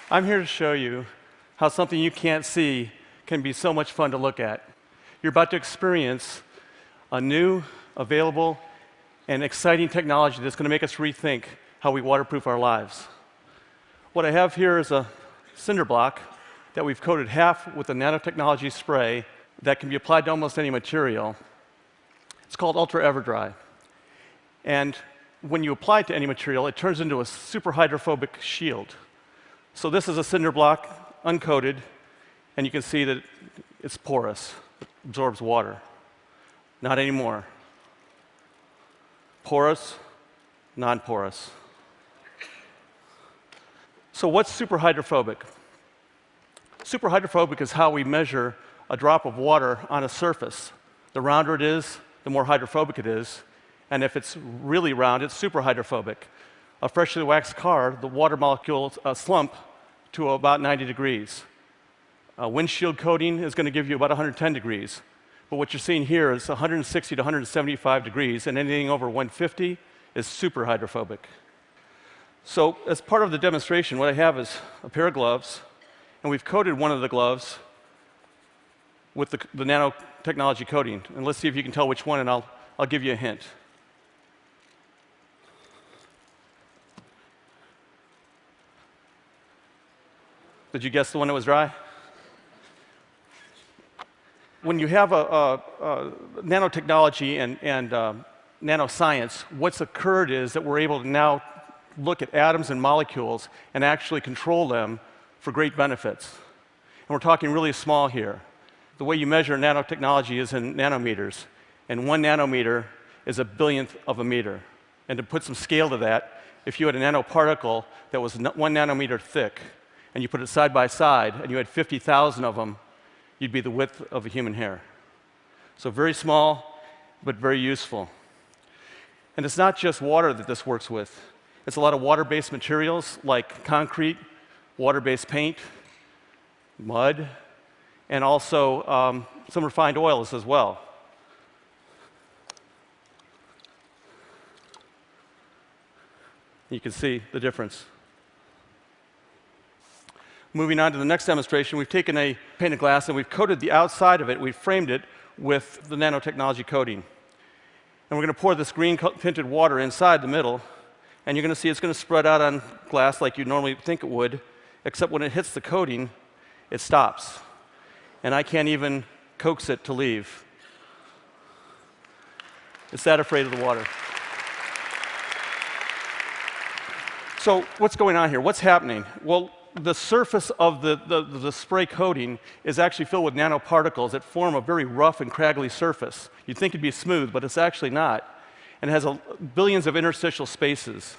I'm here to show you how something you can't see can be so much fun to look at. You're about to experience a new, available, and exciting technology that's going to make us rethink how we waterproof our lives. What I have here is a cinder block that we've coated half with a nanotechnology spray that can be applied to almost any material. It's called Ultra EverDry. And when you apply it to any material, it turns into a super hydrophobic shield. So this is a cinder block, uncoated, and you can see that it's porous. It absorbs water. Not anymore. Porous, non-porous. So what's super hydrophobic? Super hydrophobic is how we measure a drop of water on a surface. The rounder it is, the more hydrophobic it is. And if it's really round, it's super hydrophobic. A freshly waxed car, the water molecules slump to about 90 degrees. A windshield coating is going to give you about 110 degrees. But what you're seeing here is 160 to 175 degrees, and anything over 150 is super hydrophobic. So as part of the demonstration, what I have is a pair of gloves, and we've coated one of the gloves with the nanotechnology coating. And let's see if you can tell which one, and I'll give you a hint. Did you guess the one that was dry? When you have a nanotechnology and nanoscience, what's occurred is that we're able to now look at atoms and molecules and actually control them for great benefits. And we're talking really small here. The way you measure nanotechnology is in nanometers, and 1 nanometer is a billionth of a meter. And to put some scale to that, if you had a nanoparticle that was 1 nanometer thick, and you put it side by side, and you had 50,000 of them, you'd be the width of a human hair. So very small, but very useful. And it's not just water that this works with. It's a lot of water-based materials like concrete, water-based paint, mud, and also some refined oils as well. You can see the difference. Moving on to the next demonstration, we've taken a pane of glass and we've coated the outside of it, we've framed it with the nanotechnology coating. And we're going to pour this green tinted water inside the middle, and you're going to see it's going to spread out on glass like you normally think it would, except when it hits the coating, it stops. And I can't even coax it to leave. It's that afraid of the water. So what's going on here? What's happening? Well, the surface of the spray coating is actually filled with nanoparticles that form a very rough and craggly surface. You'd think it'd be smooth, but it's actually not. And it has billions of interstitial spaces.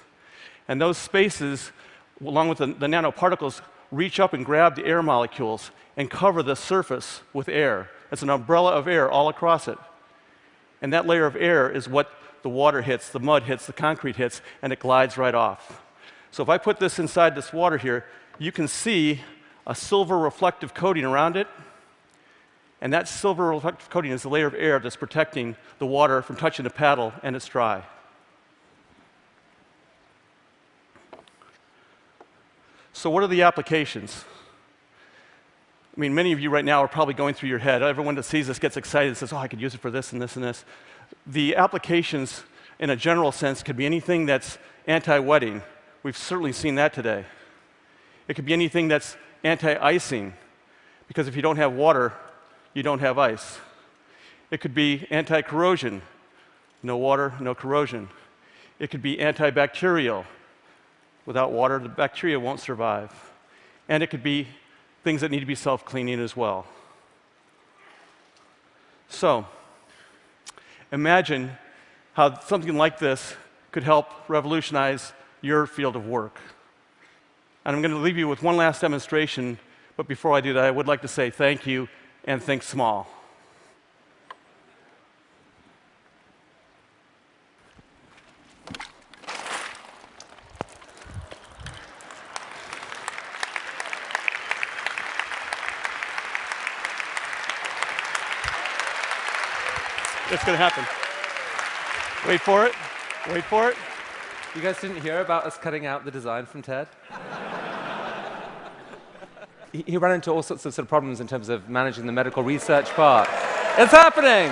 And those spaces, along with the nanoparticles, reach up and grab the air molecules and cover the surface with air. It's an umbrella of air all across it. And that layer of air is what the water hits, the mud hits, the concrete hits, and it glides right off. So if I put this inside this water here, you can see a silver reflective coating around it. And that silver reflective coating is the layer of air that's protecting the water from touching the paddle, and it's dry. So what are the applications? I mean, many of you right now are probably going through your head. Everyone that sees this gets excited and says, oh, I could use it for this and this and this. The applications, in a general sense, could be anything that's anti-wetting. We've certainly seen that today. It could be anything that's anti-icing, because if you don't have water, you don't have ice. It could be anti-corrosion. No water, no corrosion. It could be antibacterial. Without water, the bacteria won't survive. And it could be things that need to be self-cleaning as well. So, imagine how something like this could help revolutionize your field of work. And I'm going to leave you with one last demonstration, but before I do that, I would like to say thank you and think small. It's going to happen. Wait for it. Wait for it. You guys didn't hear about us cutting out the design from TED? he ran into all sorts of problems in terms of managing the medical research part. It's happening!